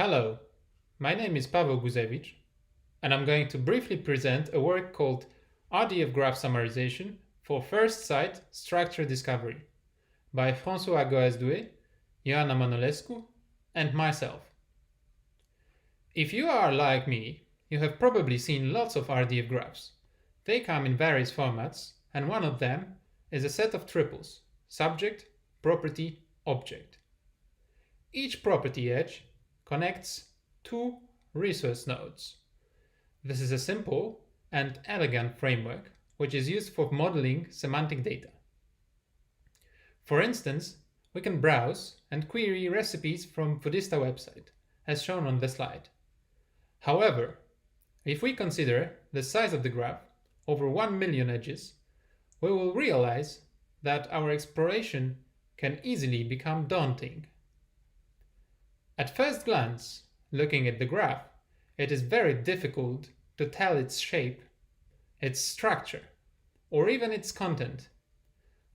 Hello, my name is Paweł Guzewicz, and I'm going to briefly present a work called RDF Graph Summarization for First-Sight Structure Discovery by François Goesdoué, Ioana Manolescu, and myself. If you are like me, you have probably seen lots of RDF graphs. They come in various formats, and one of them is a set of triples: subject, property, object. Each property edge connects two resource nodes. This is a simple and elegant framework which is used for modeling semantic data. For instance, we can browse and query recipes from Foodista website, as shown on the slide. However, if we consider the size of the graph, over 1 million edges, we will realize that our exploration can easily become daunting. At first glance, looking at the graph, it is very difficult to tell its shape, its structure, or even its content.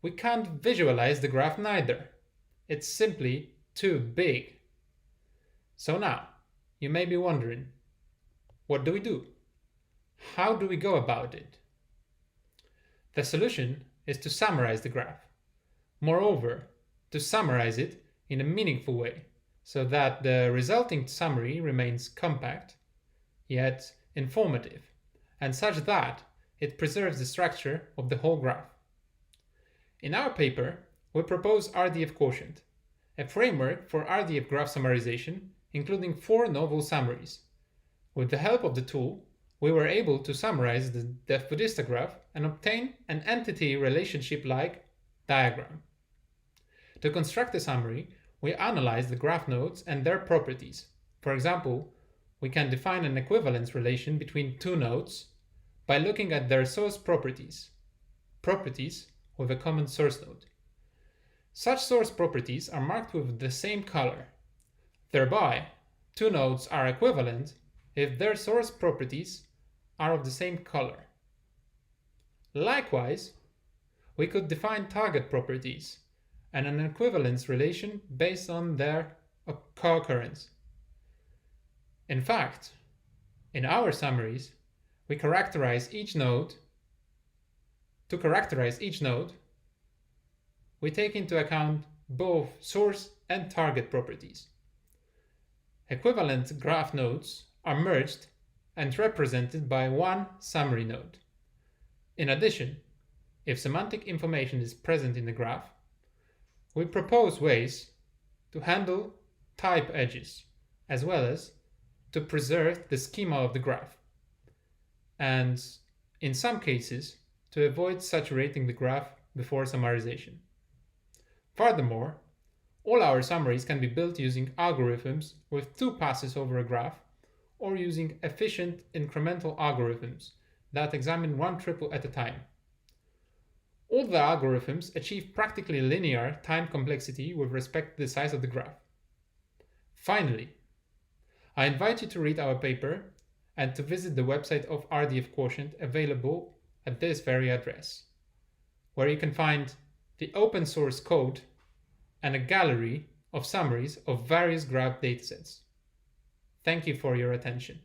We can't visualize the graph neither. It's simply too big. So now, you may be wondering, what do we do? How do we go about it? The solution is to summarize the graph. Moreover, to summarize it in a meaningful way, so that the resulting summary remains compact, yet informative, and such that it preserves the structure of the whole graph. In our paper, we propose RDF Quotient, a framework for RDF graph summarization, including 4 novel summaries. With the help of the tool, we were able to summarize the Foodista graph and obtain an entity relationship-like diagram. To construct a summary, we analyze the graph nodes and their properties. For example, we can define an equivalence relation between 2 nodes by looking at their source properties with a common source node. Such source properties are marked with the same color. Thereby, 2 nodes are equivalent if their source properties are of the same color. Likewise, we could define target properties and an equivalence relation based on their co-occurrence. In fact, in our summaries, we characterize each node. To characterize each node, we take into account both source and target properties. Equivalent graph nodes are merged and represented by one summary node. In addition, if semantic information is present in the graph, we propose ways to handle type edges, as well as to preserve the schema of the graph, and in some cases, to avoid saturating the graph before summarization. Furthermore, all our summaries can be built using algorithms with 2 passes over a graph, or using efficient incremental algorithms that examine 1 triple at a time. All the algorithms achieve practically linear time complexity with respect to the size of the graph. Finally, I invite you to read our paper and to visit the website of RDF Quotient available at this very address, where you can find the open source code and a gallery of summaries of various graph datasets. Thank you for your attention.